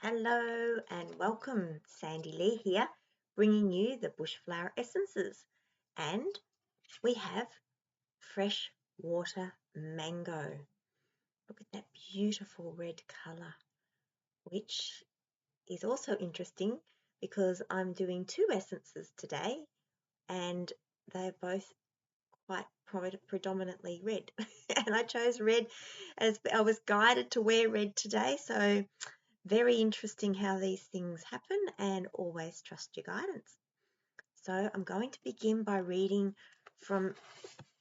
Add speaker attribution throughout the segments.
Speaker 1: Hello and welcome, Sandy Lee here, bringing you the Bushflower Essences. And we have Freshwater Mango. Look at that beautiful red colour, which is also interesting because I'm doing two essences today and they're both quite predominantly red. And I chose red as I was guided to wear red today, so very interesting how these things happen, and always trust your guidance. So I'm going to begin by reading from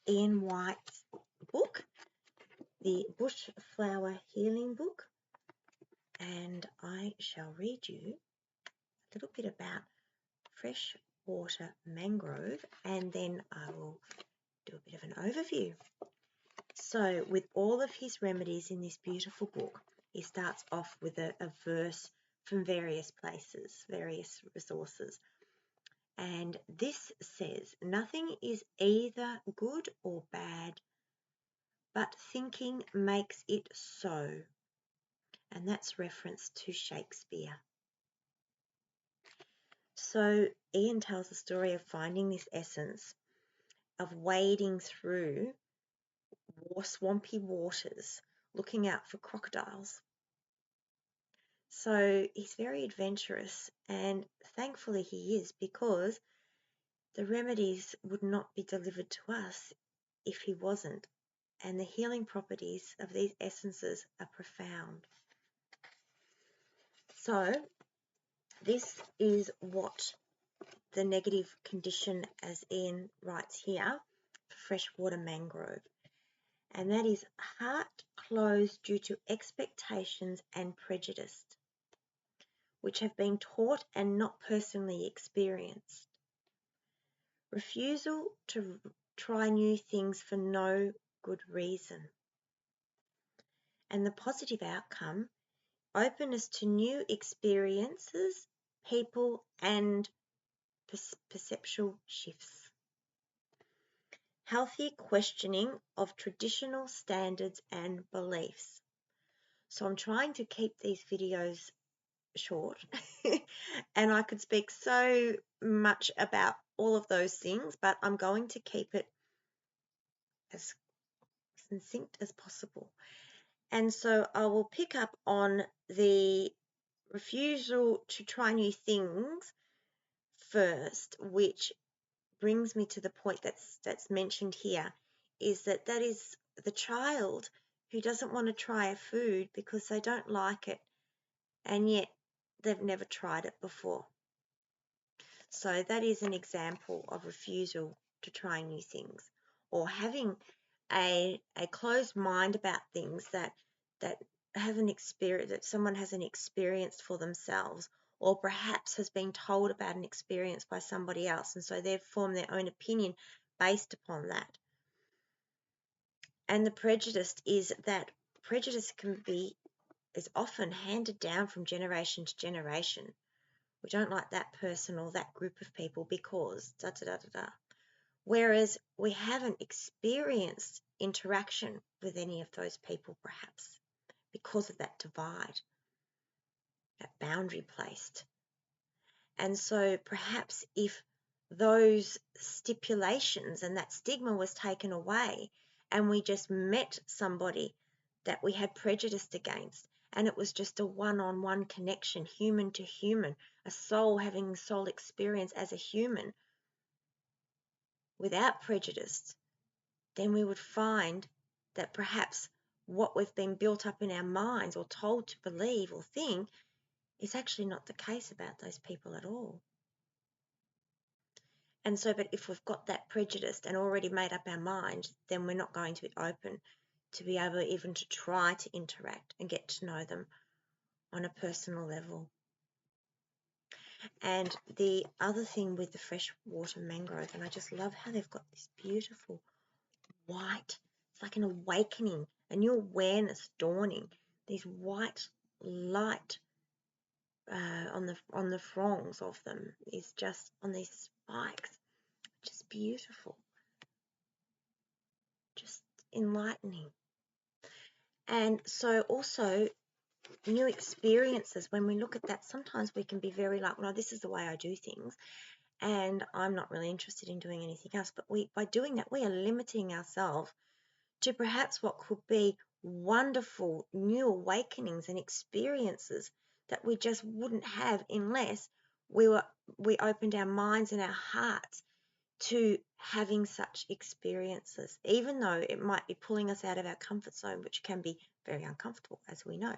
Speaker 1: Ian White's book, the Bushflower Healing Book, and I shall read you a little bit about freshwater mangrove, and then I will do a bit of an overview. So with all of his remedies in this beautiful book, he starts off with a verse from various places, various resources. And this says, nothing is either good or bad, but thinking makes it so. And that's reference to Shakespeare. So Ian tells the story of finding this essence, of wading through swampy waters, looking out for crocodiles. So he's very adventurous, and thankfully he is, because the remedies would not be delivered to us if he wasn't. And the healing properties of these essences are profound. So this is what the negative condition, as Ian writes here, for freshwater mangrove. And that is heart closed due to expectations and prejudice, which have been taught and not personally experienced. Refusal to try new things for no good reason. And the positive outcome, openness to new experiences, people, and perceptual shifts. Healthy questioning of traditional standards and beliefs. So I'm trying to keep these videos short and I could speak so much about all of those things, but I'm going to keep it as succinct as possible. And so I will pick up on the refusal to try new things first, which brings me to the point that's mentioned here, is that is the child who doesn't want to try a food because they don't like it, and yet they've never tried it before. So that is an example of refusal to try new things, or having a closed mind about things that haven't experienced, that someone hasn't experienced for themselves, or perhaps has been told about an experience by somebody else, and so they've formed their own opinion based upon that. And the prejudice is that prejudice is often handed down from generation to generation. We don't like that person or that group of people because da da da da da. Whereas we haven't experienced interaction with any of those people, perhaps, because of that divide, that boundary placed. And so perhaps if those stipulations and that stigma was taken away, and we just met somebody that we had prejudiced against, and it was just a one-on-one connection, human to human, a soul having soul experience as a human without prejudice, then we would find that perhaps what we've been built up in our minds or told to believe or think is actually not the case about those people at all. And so, but if we've got that prejudice and already made up our mind, then we're not going to be open to be able even to try to interact and get to know them on a personal level. And the other thing with the freshwater mangrove, and I just love how they've got this beautiful white, it's like an awakening, a new awareness dawning, these white light on the fronds of them is just on these spikes, just beautiful, just enlightening. And so also new experiences, when we look at that, sometimes we can be very like, no, this is the way I do things, and I'm not really interested in doing anything else. But by doing that, we are limiting ourselves to perhaps what could be wonderful new awakenings and experiences that we just wouldn't have unless we opened our minds and our hearts to having such experiences, even though it might be pulling us out of our comfort zone, which can be very uncomfortable, as we know.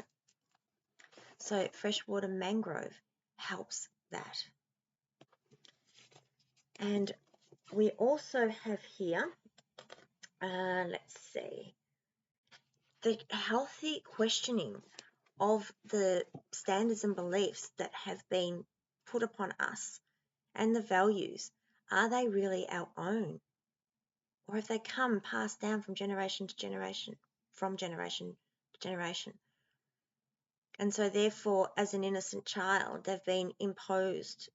Speaker 1: So freshwater mangrove helps that. And we also have here, let's see, the healthy questioning of the standards and beliefs that have been put upon us and the values. Are they really our own? Or have they come passed down from generation to generation, from generation to generation? And so therefore, as an innocent child, they've been imposed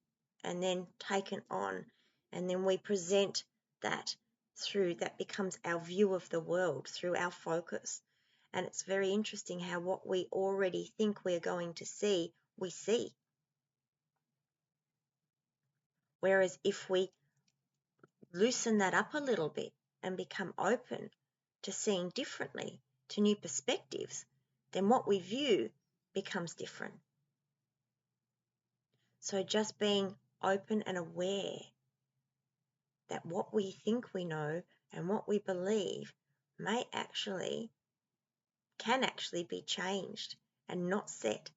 Speaker 1: and then taken on, and then we present that through, that becomes our view of the world through our focus. And it's very interesting how what we already think we're going to see, we see. Whereas if we loosen that up a little bit and become open to seeing differently, to new perspectives, then what we view becomes different. So just being open and aware that what we think we know and what we believe can actually be changed and not set.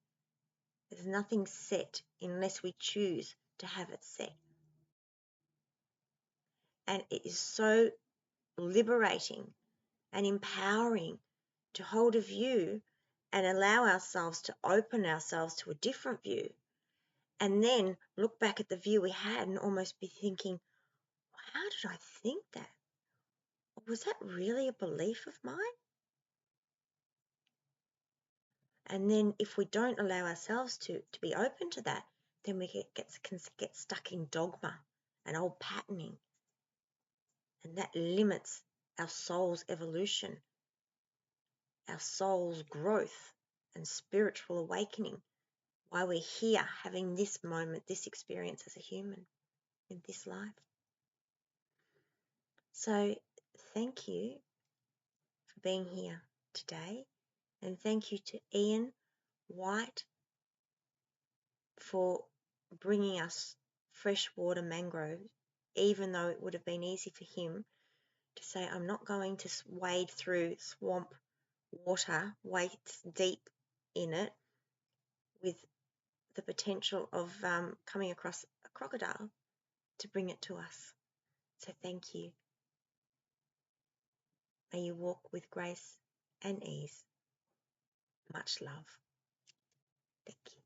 Speaker 1: There's nothing set unless we choose to have it set. And it is so liberating and empowering to hold a view and allow ourselves to open ourselves to a different view, and then look back at the view we had and almost be thinking, how did I think that? Was that really a belief of mine? And then if we don't allow ourselves to be open to that, then we can get stuck in dogma and old patterning. And that limits our soul's evolution, our soul's growth and spiritual awakening, why we're here having this moment, this experience as a human in this life. So thank you for being here today, and thank you to Ian White for bringing us freshwater mangroves, even though it would have been easy for him to say, I'm not going to wade through swamp water, waist deep in it, with the potential of coming across a crocodile, to bring it to us. So thank you. May you walk with grace and ease. Much love. Thank you.